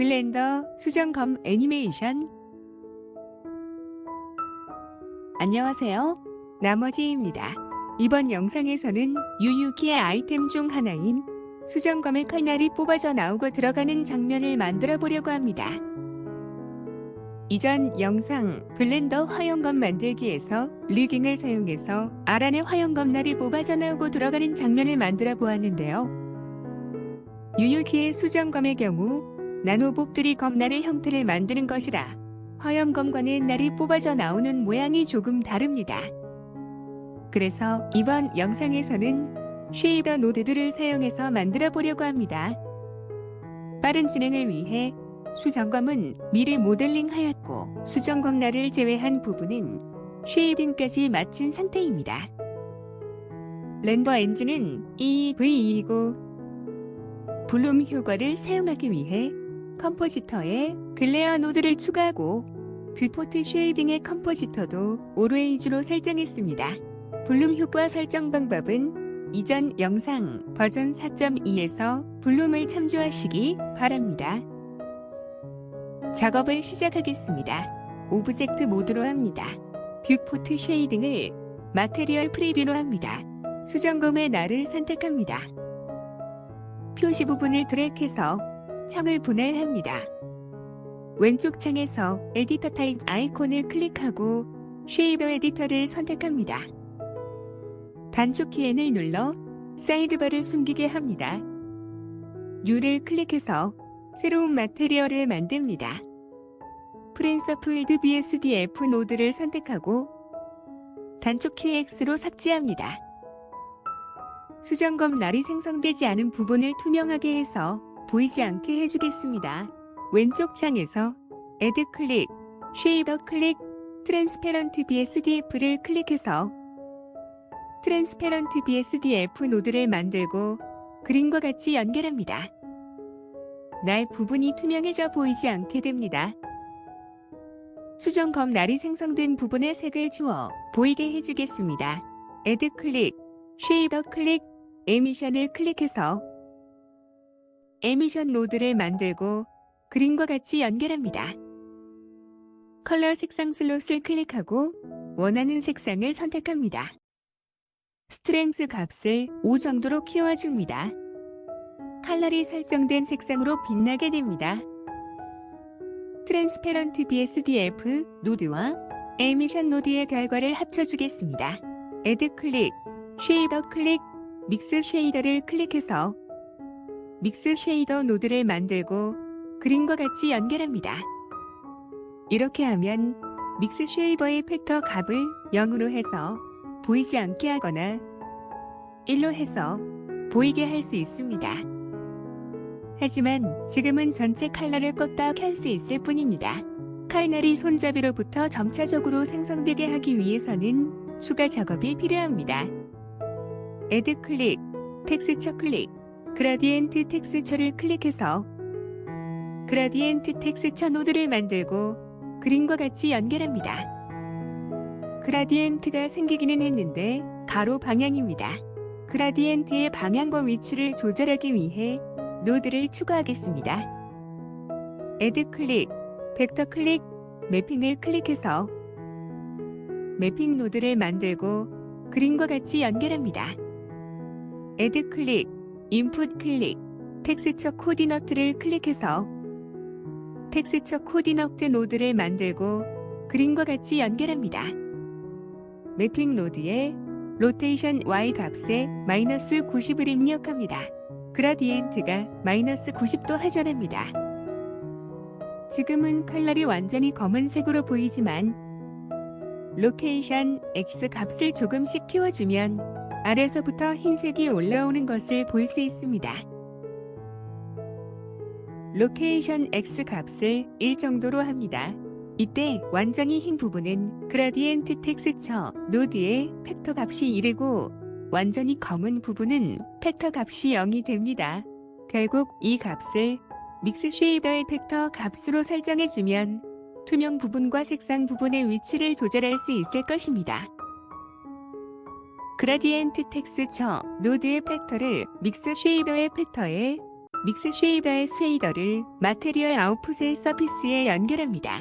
블렌더 수정검 애니메이션. 안녕하세요. 나머지입니다. 이번 영상에서는 유유키의 아이템 중 하나인 수정검의 칼날이 뽑아져 나오고 들어가는 장면을 만들어 보려고 합니다. 이전 영상 블렌더 화용검 만들기에서 리깅을 사용해서 알 안에 화용검 날이 뽑아져 나오고 들어가는 장면을 만들어 보았는데요. 유유키의 수정검의 경우 나노봅들이 검날의 형태를 만드는 것이라 화염검과는 날이 뽑아져 나오는 모양이 조금 다릅니다. 그래서 이번 영상에서는 쉐이더 노드들을 사용해서 만들어 보려고 합니다. 빠른 진행을 위해 수정검은 미리 모델링하였고 수정검 날을 제외한 부분은 쉐이딩까지 마친 상태입니다. 렌더 엔진은 EVE이고 블룸 효과를 사용하기 위해 컴포지터에 글레어 노드를 추가하고 뷰포트 쉐이딩의 컴포지터도 Always로 설정했습니다. 블룸 효과 설정 방법은 이전 영상 버전 4.2에서 블룸을 참조하시기 바랍니다. 작업을 시작하겠습니다. 오브젝트 모드로 합니다. 뷰포트 쉐이딩을 마테리얼 프리뷰로 합니다. 수정검의 날을 선택합니다. 표시 부분을 드래그해서 창을 분할합니다. 왼쪽 창에서 에디터 타입 아이콘을 클릭하고 쉐이더 에디터를 선택합니다. 단축 키 N을 눌러 사이드바를 숨기게 합니다. U를 클릭해서 새로운 마테리얼을 만듭니다. 프린서플드 BSDF 노드를 선택하고 단축 키 X로 삭제합니다. 수정검 날이 생성되지 않은 부분을 투명하게 해서 보이지 않게 해주겠습니다. 왼쪽 창에서 Add 클릭, 쉐이더 클릭, 트랜스페런트 BSDF를 클릭해서 트랜스페런트 BSDF 노드를 만들고 그림과 같이 연결합니다. 날 부분이 투명해져 보이지 않게 됩니다. 수정검 날이 생성된 부분에 색을 주어 보이게 해주겠습니다. Add 클릭, 쉐이더 클릭, 에미션을 클릭해서 에미션 노드를 만들고 그림과 같이 연결합니다. 컬러 색상 슬롯을 클릭하고 원하는 색상을 선택합니다. 스트렝스 값을 5 정도로 키워줍니다. 칼날이 설정된 색상으로 빛나게 됩니다. 트랜스페런트 BSDF 노드와 에미션 노드의 결과를 합쳐주겠습니다. Add 클릭, 쉐이더 클릭, 믹스 쉐이더를 클릭해서 믹스 쉐이더 노드를 만들고 그림과 같이 연결합니다. 이렇게 하면 믹스 쉐이더의 팩터 값을 0으로 해서 보이지 않게 하거나 1로 해서 보이게 할 수 있습니다. 하지만 지금은 전체 칼날을 껐다 켤 수 있을 뿐입니다. 칼날이 손잡이로부터 점차적으로 생성되게 하기 위해서는 추가 작업이 필요합니다. Add 클릭, 텍스처 클릭, 그라디엔트 텍스처를 클릭해서 그라디엔트 텍스처 노드를 만들고 그림과 같이 연결합니다. 그라디엔트가 생기기는 했는데 가로 방향입니다. 그라디엔트의 방향과 위치를 조절하기 위해 노드를 추가하겠습니다. Add 클릭, 벡터 클릭, 매핑을 클릭해서 매핑 노드를 만들고 그림과 같이 연결합니다. Add 클릭, 인풋 클릭, 텍스처 코디너트를 클릭해서 텍스처 코디너트 노드를 만들고 그림과 같이 연결합니다. 매핑 노드에 로테이션 Y 값에 마이너스 90을 입력합니다. 그라디엔트가 마이너스 90도 회전합니다. 지금은 칼날이 완전히 검은색으로 보이지만 로케이션 X 값을 조금씩 키워주면 아래서부터 흰색이 올라오는 것을 볼 수 있습니다. 로케이션 X 값을 1 정도로 합니다. 이때 완전히 흰 부분은 그라디엔트 텍스처 노드의 팩터 값이 1이고 완전히 검은 부분은 팩터 값이 0이 됩니다. 결국 이 값을 믹스 쉐이더의 팩터 값으로 설정해주면 투명 부분과 색상 부분의 위치를 조절할 수 있을 것입니다. 그라디엔트 텍스처 노드의 팩터를 믹스 쉐이더의 팩터에 믹스 쉐이더의 쉐이더를 마테리얼 아웃풋의 서피스에 연결합니다.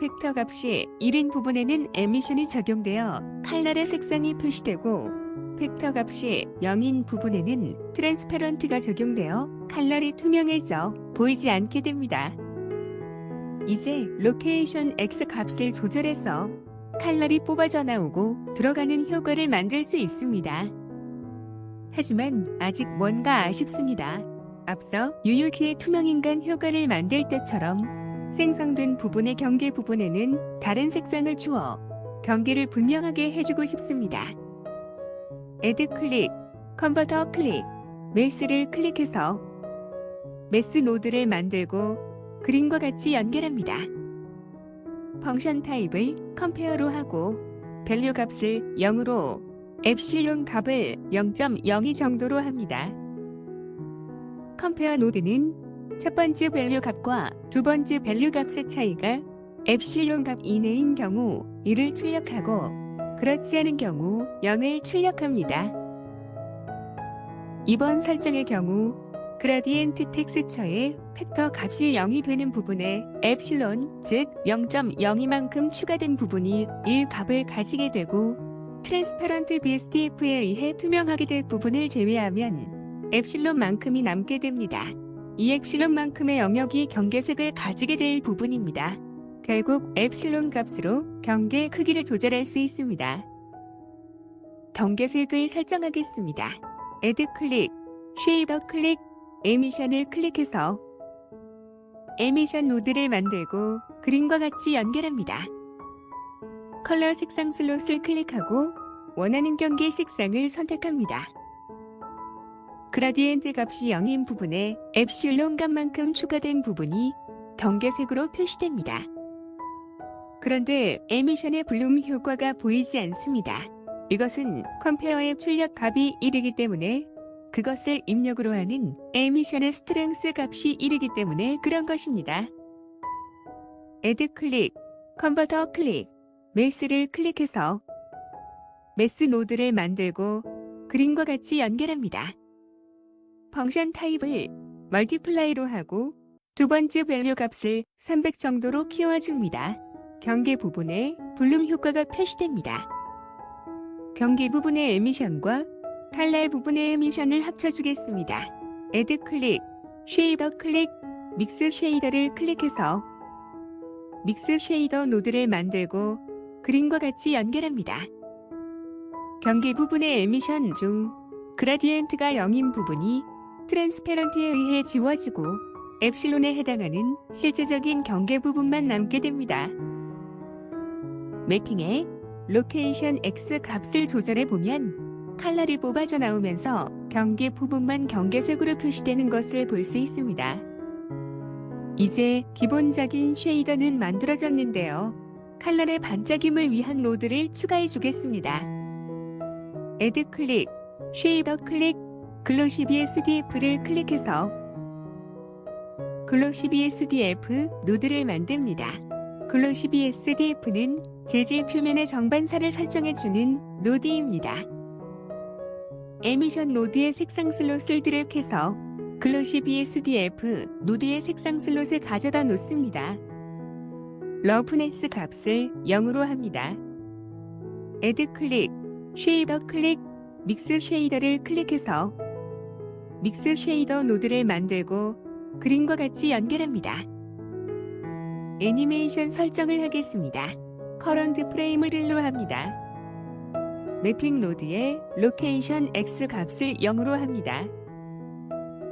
팩터 값이 1인 부분에는 에미션이 적용되어 컬러의 색상이 표시되고 팩터 값이 0인 부분에는 트랜스페런트가 적용되어 컬러이 투명해져 보이지 않게 됩니다. 이제 로케이션 X 값을 조절해서 컬러이 뽑아져 나오고 들어가는 효과를 만들 수 있습니다. 하지만 아직 뭔가 아쉽습니다. 앞서 유효키의 투명인간 효과를 만들 때처럼 생성된 부분의 경계 부분에는 다른 색상을 주어 경계를 분명하게 해주고 싶습니다. Add 클릭, 컨버터 클릭, 메스를 클릭해서 메스 노드를 만들고 그림과 같이 연결합니다. 펑션 타입을 컴페어로 하고 밸류 값을 0으로 엡실론 값을 0.02 정도로 합니다. 컴페어 노드는 첫 번째 밸류 값과 두 번째 밸류 값의 차이가 엡실론 값 이내인 경우 1을 출력하고 그렇지 않은 경우 0을 출력합니다. 이번 설정의 경우 그라디엔트 텍스처의 팩터 값이 0이 되는 부분에 엡실론 즉 0.02만큼 추가된 부분이 1 값을 가지게 되고 트랜스페런트 BSDF에 의해 투명하게 될 부분을 제외하면 엡실론만큼이 남게 됩니다. 이 엡실론만큼의 영역이 경계색을 가지게 될 부분입니다. 결국 엡실론 값으로 경계 크기를 조절할 수 있습니다. 경계색을 설정하겠습니다. Add 클릭, 쉐이더 클릭, 에미션을 클릭해서 에미션 노드를 만들고 그림과 같이 연결합니다. 컬러 색상 슬롯을 클릭하고 원하는 경계 색상을 선택합니다. 그라디엔트 값이 0인 부분에 엡실론 값만큼 추가된 부분이 경계색으로 표시됩니다. 그런데 에미션의 블룸 효과가 보이지 않습니다. 이것은 컴페어의 출력 값이 1이기 때문에 그것을 입력으로 하는 에미션의 스트렝스 값이 1이기 때문에 그런 것입니다. Add 클릭, 컨버터 클릭, 메스를 클릭해서 메스 노드를 만들고 그림과 같이 연결합니다. 펑션 타입을 멀티플라이로 하고 두 번째 밸류 값을 300 정도로 키워줍니다. 경계 부분에 블룸 효과가 표시됩니다. 경계 부분의 에미션과 컬러 부분의 에미션을 합쳐주겠습니다. Add 클릭, 쉐이더 클릭, 믹스 쉐이더를 클릭해서 믹스 쉐이더 노드를 만들고 그림과 같이 연결합니다. 경계 부분의 에미션 중 그라디엔트가 0인 부분이 트랜스페런트에 의해 지워지고 엡실론에 해당하는 실제적인 경계 부분만 남게 됩니다. 매핑에 로케이션 X 값을 조절해 보면 컬러이 뽑아져 나오면서 경계 부분만 경계색으로 표시되는 것을 볼 수 있습니다. 이제 기본적인 쉐이더는 만들어졌는데요. 컬러의 반짝임을 위한 로드를 추가해 주겠습니다. Add 클릭, 쉐이더 클릭, 글로시 BSDF를 클릭해서 글로시 BSDF 노드를 만듭니다. 글로시 BSDF는 재질 표면의 정반사를 설정해주는 노드입니다. 에미션 노드의 색상 슬롯을 드래그해서 글로시 BSDF 노드의 색상 슬롯에 가져다 놓습니다. 러프네스 값을 0으로 합니다. Add 클릭, 쉐이더 클릭, 믹스 쉐이더를 클릭해서 믹스 쉐이더 노드를 만들고 그림과 같이 연결합니다. 애니메이션 설정을 하겠습니다. 커런트 프레임을 1로 합니다. 매핑 노드의 로케이션 X 값을 0으로 합니다.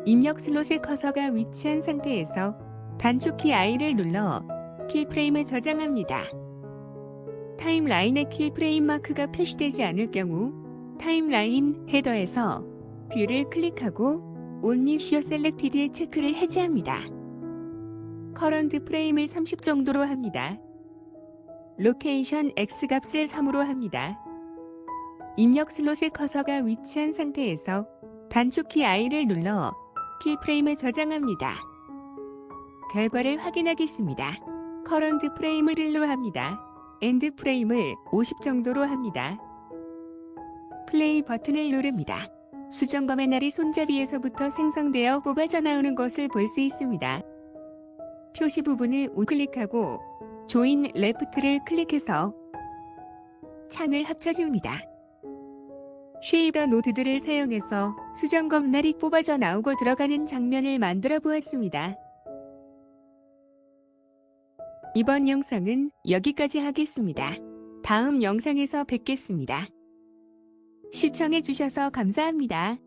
입력 슬롯의 커서가 위치한 상태에서 단축키 I를 눌러 키프레임에 저장합니다. 타임라인에 키프레임 마크가 표시되지 않을 경우 타임라인 헤더에서 뷰를 클릭하고 Only Show Selected의 체크를 해제합니다. 커런트 프레임을 30 정도로 합니다. 로케이션 X 값을 3으로 합니다. 입력 슬롯의 커서가 위치한 상태에서 단축키 I를 눌러 키프레임에 저장합니다. 결과를 확인하겠습니다. 커런트 프레임을 1로 합니다. 엔드 프레임을 50 정도로 합니다. 플레이 버튼을 누릅니다. 수정검의 날이 손잡이에서부터 생성되어 뽑아져 나오는 것을 볼 수 있습니다. 표시 부분을 우클릭하고 조인 레프트를 클릭해서 창을 합쳐줍니다. 쉐이더 노드들을 사용해서 수정검 날이 뽑아져 나오고 들어가는 장면을 만들어 보았습니다. 이번 영상은 여기까지 하겠습니다. 다음 영상에서 뵙겠습니다. 시청해 주셔서 감사합니다.